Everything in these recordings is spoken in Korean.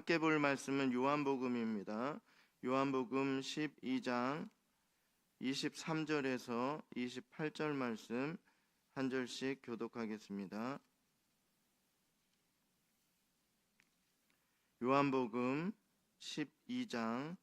함께 볼 말씀은 요한복음입니다. 요한복음 12장 23절에서 28절 말씀 한 절씩 교독하겠습니다. 요한복음 12장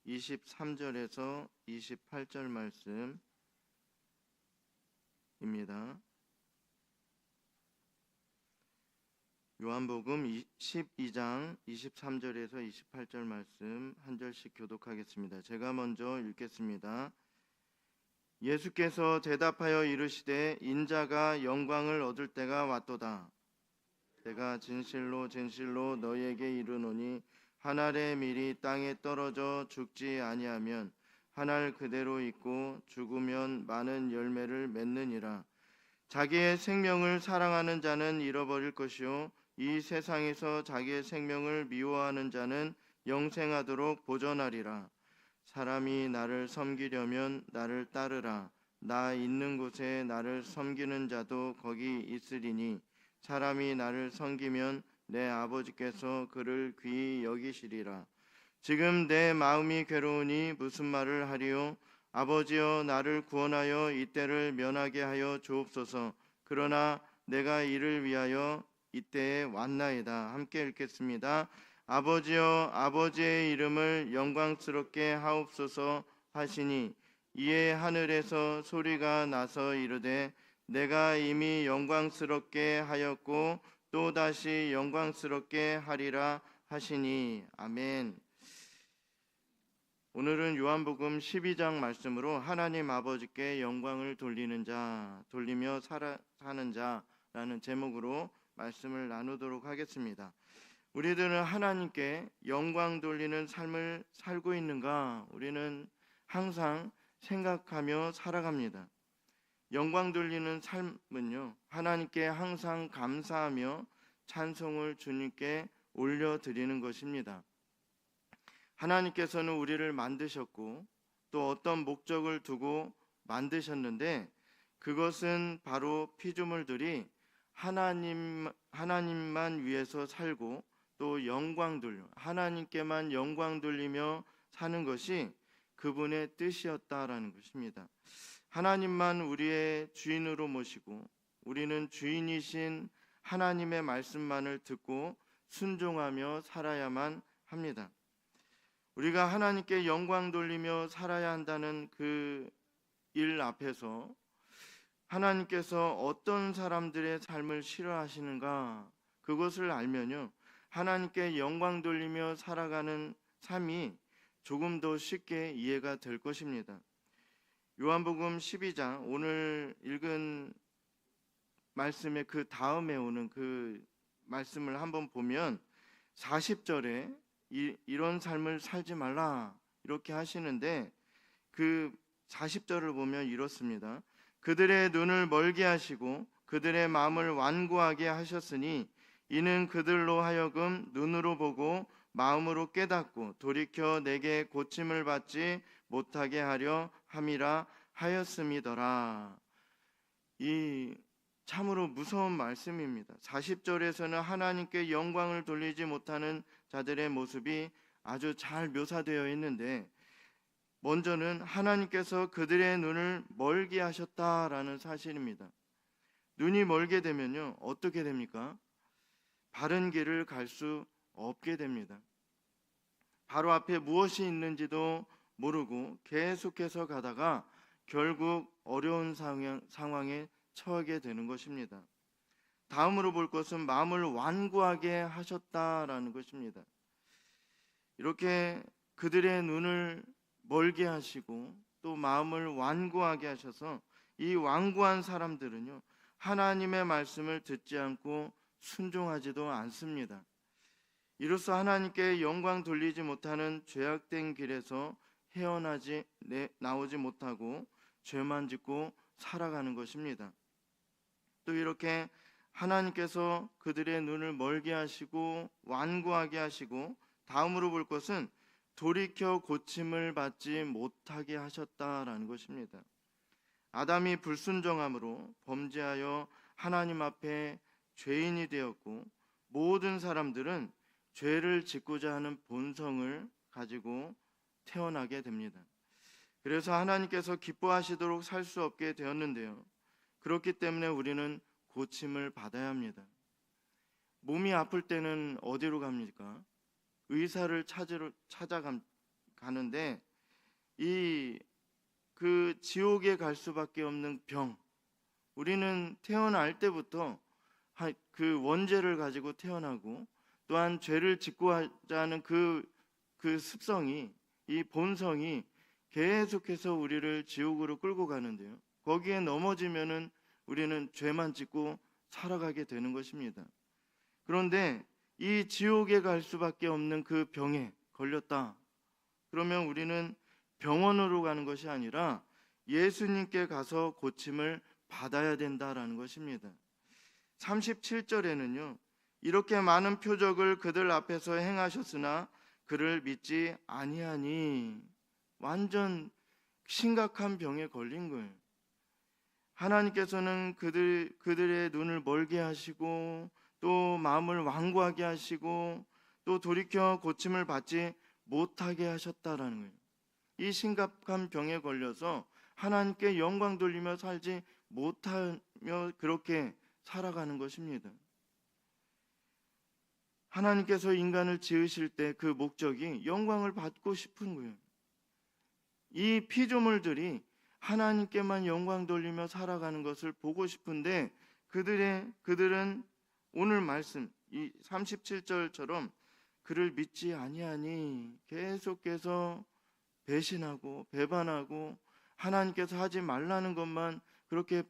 23절에서 28절 말씀입니다. 요한복음 12장 23절에서 28절 말씀 한 절씩 교독하겠습니다. 제가 먼저 읽겠습니다. 예수께서 대답하여 이르시되 인자가 영광을 얻을 때가 왔도다. 내가 진실로 진실로 너희에게 이르노니 한 알의 밀이 땅에 떨어져 죽지 아니하면 한 알 그대로 있고 죽으면 많은 열매를 맺느니라. 자기의 생명을 사랑하는 자는 잃어버릴 것이요 이 세상에서 자기의 생명을 미워하는 자는 영생하도록 보존하리라. 사람이 나를 섬기려면 나를 따르라. 나 있는 곳에 나를 섬기는 자도 거기 있으리니 사람이 나를 섬기면 내 아버지께서 그를 귀히 여기시리라. 지금 내 마음이 괴로우니 무슨 말을 하리요? 아버지여 나를 구원하여 이때를 면하게 하여 주옵소서. 그러나 내가 이를 위하여 이때에 왔나이다. 함께 읽겠습니다. 아버지여 아버지의 이름을 영광스럽게 하옵소서 하시니 이에 하늘에서 소리가 나서 이르되 내가 이미 영광스럽게 하였고 또다시 영광스럽게 하리라 하시니 아멘. 오늘은 요한복음 12장 말씀으로 하나님 아버지께 영광을 돌리는 자, 돌리며 사는 자라는 제목으로 말씀을 나누도록 하겠습니다. 우리들은 하나님께 영광 돌리는 삶을 살고 있는가? 우리는 항상 생각하며 살아갑니다. 영광 돌리는 삶은요, 하나님께 항상 감사하며 찬송을 주님께 올려드리는 것입니다. 하나님께서는 우리를 만드셨고 또 어떤 목적을 두고 만드셨는데 그것은 바로 피조물들이 하나님만 위해서 살고 또 영광 돌려 하나님께만 영광 돌리며 사는 것이 그분의 뜻이었다라는 것입니다. 하나님만 우리의 주인으로 모시고 우리는 주인이신 하나님의 말씀만을 듣고 순종하며 살아야만 합니다. 우리가 하나님께 영광 돌리며 살아야 한다는 그 일 앞에서 하나님께서 어떤 사람들의 삶을 싫어하시는가 그것을 알면요 하나님께 영광 돌리며 살아가는 삶이 조금 더 쉽게 이해가 될 것입니다. 요한복음 12장 오늘 읽은 말씀의 그 다음에 오는 그 말씀을 한번 보면 40절에 이런 삶을 살지 말라 이렇게 하시는데 그 40절을 보면 이렇습니다. 그들의 눈을 멀게 하시고 그들의 마음을 완고하게 하셨으니 이는 그들로 하여금 눈으로 보고 마음으로 깨닫고 돌이켜 내게 고침을 받지 못하게 하려 함이라 하였음이더라. 이 참으로 무서운 말씀입니다. 40절에서는 하나님께 영광을 돌리지 못하는 자들의 모습이 아주 잘 묘사되어 있는데 먼저는 하나님께서 그들의 눈을 멀게 하셨다라는 사실입니다. 눈이 멀게 되면요 어떻게 됩니까? 바른 길을 갈 수 없게 됩니다. 바로 앞에 무엇이 있는지도 모르고 계속해서 가다가 결국 어려운 상황에 처하게 되는 것입니다. 다음으로 볼 것은 마음을 완고하게 하셨다라는 것입니다. 이렇게 그들의 눈을 멀게 하시고 또 마음을 완고하게 하셔서 이 완고한 사람들은요 하나님의 말씀을 듣지 않고 순종하지도 않습니다. 이로써 하나님께 영광 돌리지 못하는 죄악된 길에서 나오지 못하고 죄만 짓고 살아가는 것입니다. 또 이렇게 하나님께서 그들의 눈을 멀게 하시고 완고하게 하시고 다음으로 볼 것은 돌이켜 고침을 받지 못하게 하셨다라는 것입니다. 아담이 불순종함으로 범죄하여 하나님 앞에 죄인이 되었고 모든 사람들은 죄를 짓고자 하는 본성을 가지고 태어나게 됩니다. 그래서 하나님께서 기뻐하시도록 살 수 없게 되었는데요. 그렇기 때문에 우리는 고침을 받아야 합니다. 몸이 아플 때는 어디로 갑니까? 의사를 찾아가는데 그 지옥에 갈 수밖에 없는 병, 우리는 태어날 때부터 그 원죄를 가지고 태어나고 또한 죄를 짓고자 하는 그 습성이, 이 본성이 계속해서 우리를 지옥으로 끌고 가는데요. 거기에 넘어지면은 우리는 죄만 짓고 살아가게 되는 것입니다. 그런데 이 지옥에 갈 수밖에 없는 그 병에 걸렸다. 그러면 우리는 병원으로 가는 것이 아니라 예수님께 가서 고침을 받아야 된다라는 것입니다. 37절에는요. 이렇게 많은 표적을 그들 앞에서 행하셨으나 그를 믿지 아니하니, 완전 심각한 병에 걸린 거예요. 하나님께서는 그들의 눈을 멀게 하시고 또 마음을 완고하게 하시고 또 돌이켜 고침을 받지 못하게 하셨다라는 거예요. 이 심각한 병에 걸려서 하나님께 영광 돌리며 살지 못하며 그렇게 살아가는 것입니다. 하나님께서 인간을 지으실 때 그 목적이 영광을 받고 싶은 거예요. 이 피조물들이 하나님께만 영광 돌리며 살아가는 것을 보고 싶은데 그들은 오늘 말씀 이 37절처럼 그를 믿지 아니하니 계속해서 배신하고 배반하고 하나님께서 하지 말라는 것만 그렇게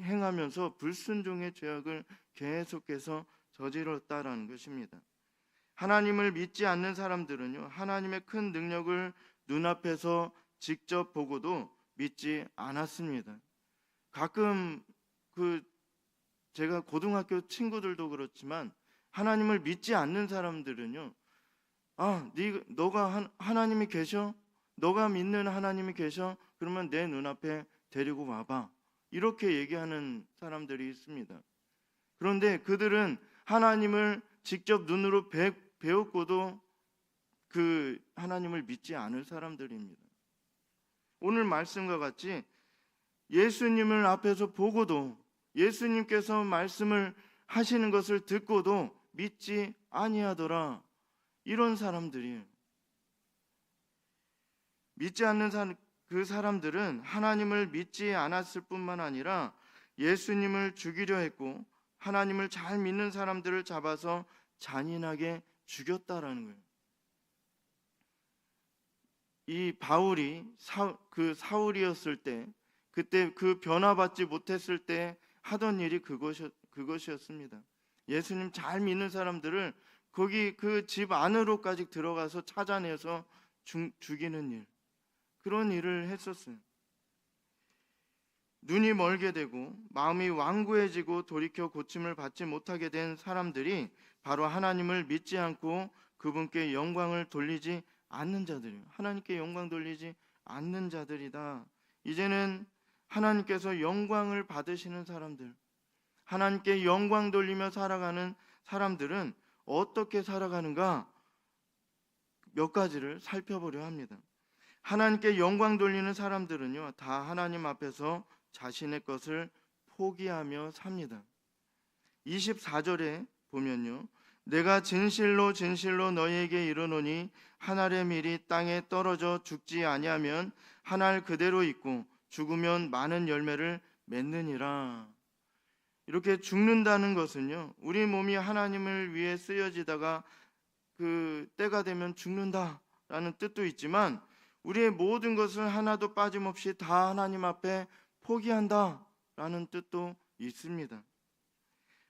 행하면서 불순종의 죄악을 계속해서 저질렀다라는 것입니다. 하나님을 믿지 않는 사람들은요, 하나님의 큰 능력을 눈앞에서 직접 보고도 믿지 않았습니다. 가끔 제가 고등학교 친구들도 그렇지만 하나님을 믿지 않는 사람들은요, 너가 하나님이 계셔? 너가 믿는 하나님이 계셔? 그러면 내 눈앞에 데리고 와봐. 이렇게 얘기하는 사람들이 있습니다. 그런데 그들은 하나님을 직접 눈으로 배웠고도 그 하나님을 믿지 않을 사람들입니다. 오늘 말씀과 같이 예수님을 앞에서 보고도 예수님께서 말씀을 하시는 것을 듣고도 믿지 아니하더라, 이런 사람들이에요. 믿지 않는 그 사람들은 하나님을 믿지 않았을 뿐만 아니라 예수님을 죽이려 했고 하나님을 잘 믿는 사람들을 잡아서 잔인하게 죽였다라는 거예요. 이 바울이 사울이었을 때, 그때 그 변화받지 못했을 때 하던 일이 그것이었습니다. 예수님 잘 믿는 사람들을 거기 그 집 안으로까지 들어가서 찾아내서 죽이는 일, 그런 일을 했었어요. 눈이 멀게 되고 마음이 완고해지고 돌이켜 고침을 받지 못하게 된 사람들이 바로 하나님을 믿지 않고 그분께 영광을 돌리지 않는 자들이에요. 하나님께 영광 돌리지 않는 자들이다. 이제는 하나님께서 영광을 받으시는 사람들, 하나님께 영광 돌리며 살아가는 사람들은 어떻게 살아가는가 몇 가지를 살펴보려 합니다. 하나님께 영광 돌리는 사람들은요, 다 하나님 앞에서 자신의 것을 포기하며 삽니다. 24절에 보면요, 내가 진실로 진실로 너희에게 이르노니 한 알의 밀이 땅에 떨어져 죽지 아니하면 한 알 그대로 있고 죽으면 많은 열매를 맺느니라. 이렇게 죽는다는 것은요, 우리 몸이 하나님을 위해 쓰여지다가 그 때가 되면 죽는다라는 뜻도 있지만 우리의 모든 것을 하나도 빠짐없이 다 하나님 앞에 포기한다라는 뜻도 있습니다.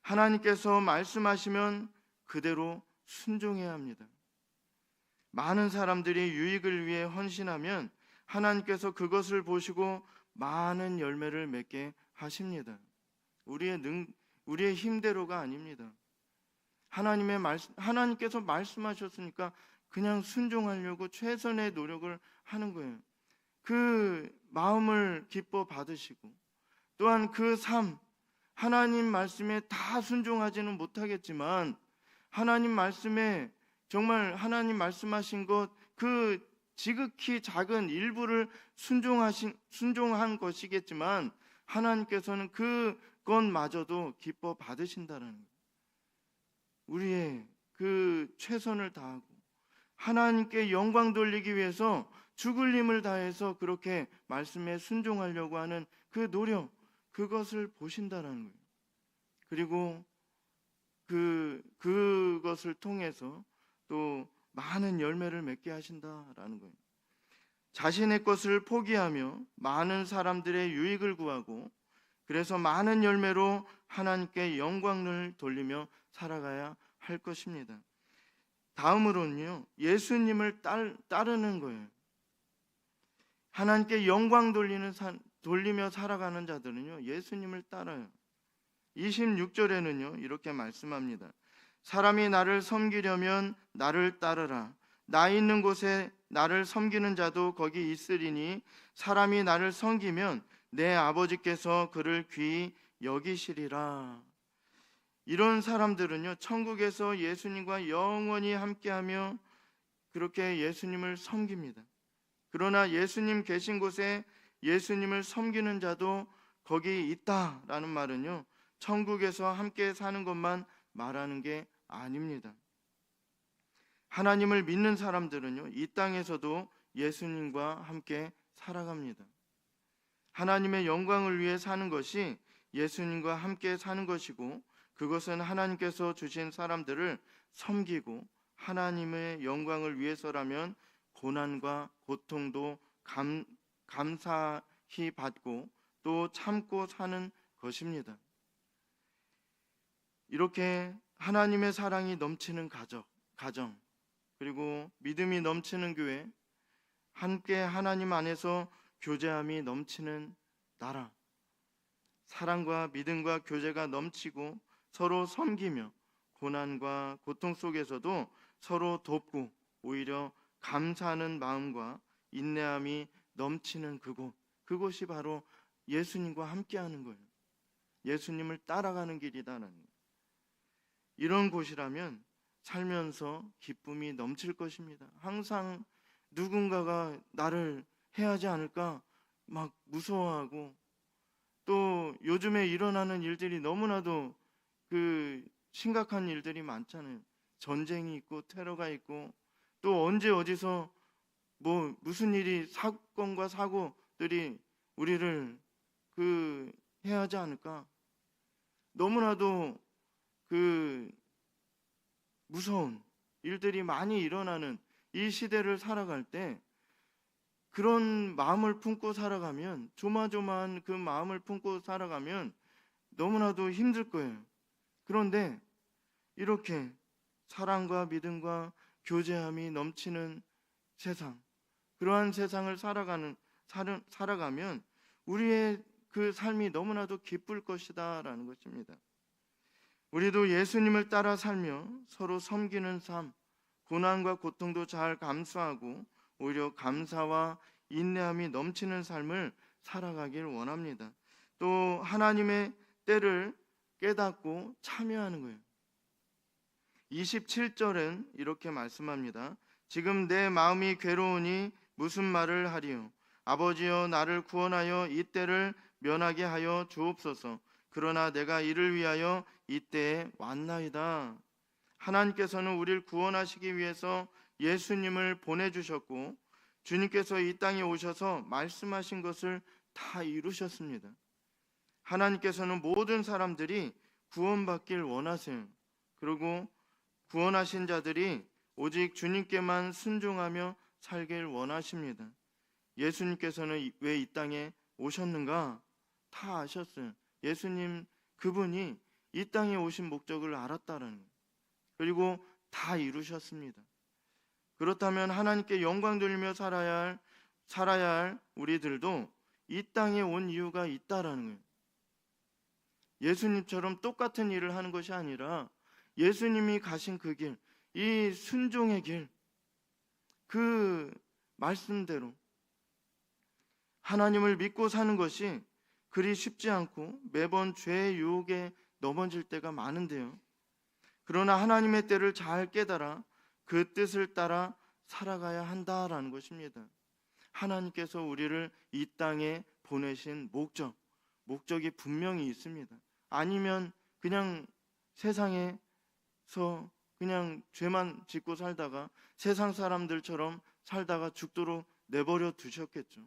하나님께서 말씀하시면 그대로 순종해야 합니다. 많은 사람들이 유익을 위해 헌신하면 하나님께서 그것을 보시고 많은 열매를 맺게 하십니다. 우리의 힘대로가 아닙니다. 하나님께서 말씀하셨으니까 그냥 순종하려고 최선의 노력을 하는 거예요. 그 마음을 기뻐 받으시고 또한 그 삶, 하나님 말씀에 다 순종하지는 못하겠지만 하나님 말씀에 정말 하나님 말씀하신 것 그 지극히 작은 일부를 순종한 것이겠지만 하나님께서는 그것마저도 기뻐 받으신다는 거예요. 우리의 그 최선을 다하고 하나님께 영광 돌리기 위해서 죽을 힘을 다해서 그렇게 말씀에 순종하려고 하는 그 노력, 그것을 보신다는 거예요. 그리고 그것을 통해서 또 많은 열매를 맺게 하신다라는 거예요. 자신의 것을 포기하며 많은 사람들의 유익을 구하고 그래서 많은 열매로 하나님께 영광을 돌리며 살아가야 할 것입니다. 다음으로는요, 예수님을 따르는 거예요. 하나님께 영광 돌리며 살아가는 자들은요, 예수님을 따라요. 26절에는요, 이렇게 말씀합니다. 사람이 나를 섬기려면 나를 따르라. 나 있는 곳에 나를 섬기는 자도 거기 있으리니 사람이 나를 섬기면 내 아버지께서 그를 귀히 여기시리라. 이런 사람들은요, 천국에서 예수님과 영원히 함께하며 그렇게 예수님을 섬깁니다. 그러나 예수님 계신 곳에 예수님을 섬기는 자도 거기 있다라는 말은요, 천국에서 함께 사는 것만 말하는 게 아닙니다. 하나님을 믿는 사람들은요, 이 땅에서도 예수님과 함께 살아갑니다. 하나님의 영광을 위해 사는 것이 예수님과 함께 사는 것이고, 그것은 하나님께서 주신 사람들을 섬기고 하나님의 영광을 위해서라면 고난과 고통도 감사히 받고 또 참고 사는 것입니다. 이렇게 하나님의 사랑이 넘치는 가정, 그리고 믿음이 넘치는 교회, 함께 하나님 안에서 교제함이 넘치는 나라, 사랑과 믿음과 교제가 넘치고 서로 섬기며 고난과 고통 속에서도 서로 돕고 오히려 감사하는 마음과 인내함이 넘치는 그곳이 바로 예수님과 함께하는 거예요. 예수님을 따라가는 길이다라는 거예요. 이런 곳이라면 살면서 기쁨이 넘칠 것입니다. 항상 누군가가 나를 해하지 않을까 막 무서워하고, 또 요즘에 일어나는 일들이 너무나도 심각한 일들이 많잖아요. 전쟁이 있고 테러가 있고, 또 언제 어디서 무슨 일이 사건과 사고들이 우리를 해하지 않을까, 너무나도 무서운 일들이 많이 일어나는 이 시대를 살아갈 때 그런 마음을 품고 살아가면, 조마조마한 그 마음을 품고 살아가면 너무나도 힘들 거예요. 그런데 이렇게 사랑과 믿음과 교제함이 넘치는 세상, 그러한 세상을 살아가면 우리의 그 삶이 너무나도 기쁠 것이다라는 것입니다. 우리도 예수님을 따라 살며 서로 섬기는 삶, 고난과 고통도 잘 감수하고 오히려 감사와 인내함이 넘치는 삶을 살아가길 원합니다. 또 하나님의 때를 깨닫고 참여하는 거예요. 27절은 이렇게 말씀합니다. 지금 내 마음이 괴로우니 무슨 말을 하리요. 아버지여, 나를 구원하여 이 때를 면하게 하여 주옵소서. 그러나 내가 이를 위하여 이때에 왔나이다. 하나님께서는 우리를 구원하시기 위해서 예수님을 보내주셨고, 주님께서 이 땅에 오셔서 말씀하신 것을 다 이루셨습니다. 하나님께서는 모든 사람들이 구원받길 원하세요. 그리고 구원하신 자들이 오직 주님께만 순종하며 살길 원하십니다. 예수님께서는 왜 이 땅에 오셨는가? 다 아셨어요. 예수님 그분이 이 땅에 오신 목적을 알았다라는 거예요. 그리고 다 이루셨습니다. 그렇다면 하나님께 영광 돌리며 살아야 할 우리들도 이 땅에 온 이유가 있다라는 거예요. 예수님처럼 똑같은 일을 하는 것이 아니라 예수님이 가신 그 길, 이 순종의 길, 그 말씀대로 하나님을 믿고 사는 것이 그리 쉽지 않고 매번 죄의 유혹에 넘어질 때가 많은데요, 그러나 하나님의 때를 잘 깨달아 그 뜻을 따라 살아가야 한다라는 것입니다. 하나님께서 우리를 이 땅에 보내신 목적이 분명히 있습니다. 아니면 그냥 세상에서 그냥 죄만 짓고 살다가 세상 사람들처럼 살다가 죽도록 내버려 두셨겠죠.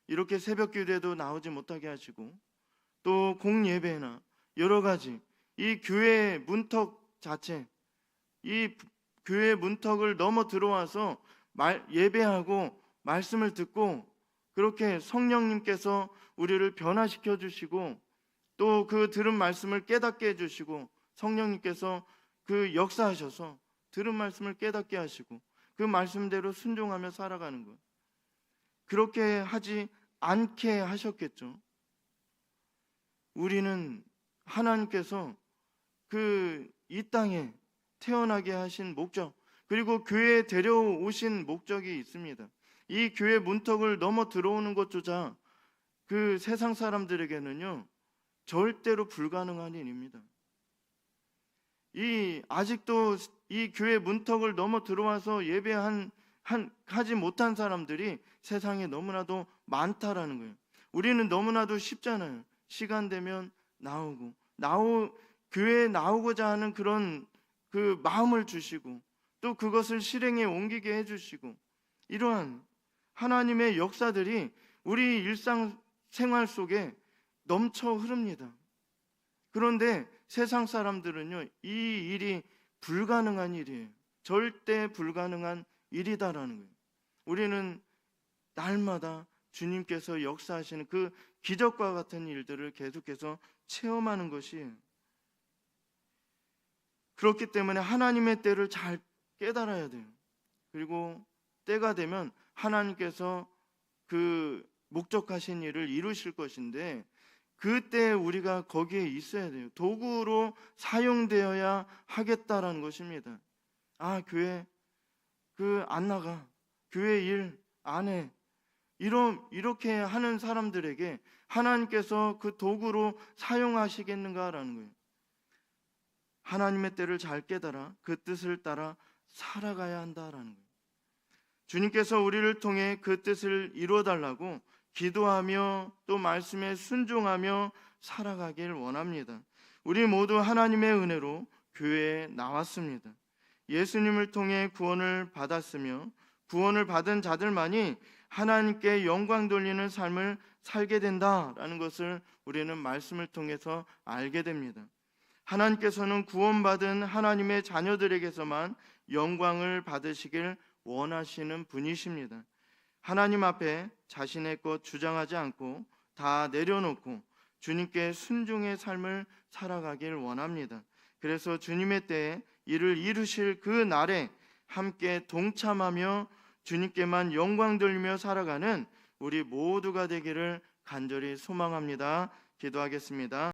이렇게 새벽 기도에도 나오지 못하게 하시고 또 공예배나 여러 가지 이 교회 문턱 자체, 이 교회 문턱을 넘어 들어와서 예배하고 말씀을 듣고 그렇게 성령님께서 우리를 변화시켜 주시고 또 그 들은 말씀을 깨닫게 해주시고 성령님께서 그 역사하셔서 들은 말씀을 깨닫게 하시고 그 말씀대로 순종하며 살아가는 것, 그렇게 하지 않게 하셨겠죠. 우리는 하나님께서 그 이 땅에 태어나게 하신 목적, 그리고 교회에 데려오신 목적이 있습니다. 이 교회 문턱을 넘어 들어오는 것조차 그 세상 사람들에게는요 절대로 불가능한 일입니다. 아직도 이 교회 문턱을 넘어 들어와서 하지 못한 사람들이 세상에 너무나도 많다라는 거예요. 우리는 너무나도 쉽잖아요. 시간 되면 교회에 나오고자 하는 그런 그 마음을 주시고 또 그것을 실행에 옮기게 해주시고 이러한 하나님의 역사들이 우리 일상생활 속에 넘쳐 흐릅니다. 그런데 세상 사람들은요 이 일이 불가능한 일이에요. 절대 불가능한 일이다라는 거예요. 우리는 날마다 주님께서 역사하시는 그 기적과 같은 일들을 계속해서 체험하는 것이에요. 그렇기 때문에 하나님의 때를 잘 깨달아야 돼요. 그리고 때가 되면 하나님께서 그 목적하신 일을 이루실 것인데 그때 우리가 거기에 있어야 돼요. 도구로 사용되어야 하겠다라는 것입니다. 교회 안 나가, 교회 일 안 해, 이렇게 하는 사람들에게 하나님께서 그 도구로 사용하시겠는가라는 거예요. 하나님의 때를 잘 깨달아 그 뜻을 따라 살아가야 한다라는 거예요. 주님께서 우리를 통해 그 뜻을 이루어달라고 기도하며 또 말씀에 순종하며 살아가길 원합니다. 우리 모두 하나님의 은혜로 교회에 나왔습니다. 예수님을 통해 구원을 받았으며 구원을 받은 자들만이 하나님께 영광 돌리는 삶을 살게 된다라는 것을 우리는 말씀을 통해서 알게 됩니다. 하나님께서는 구원받은 하나님의 자녀들에게서만 영광을 받으시길 원하시는 분이십니다. 하나님 앞에 자신의 것 주장하지 않고 다 내려놓고 주님께 순종의 삶을 살아가길 원합니다. 그래서 주님의 때에 이를 이루실 그 날에 함께 동참하며 주님께만 영광 돌리며 살아가는 우리 모두가 되기를 간절히 소망합니다. 기도하겠습니다.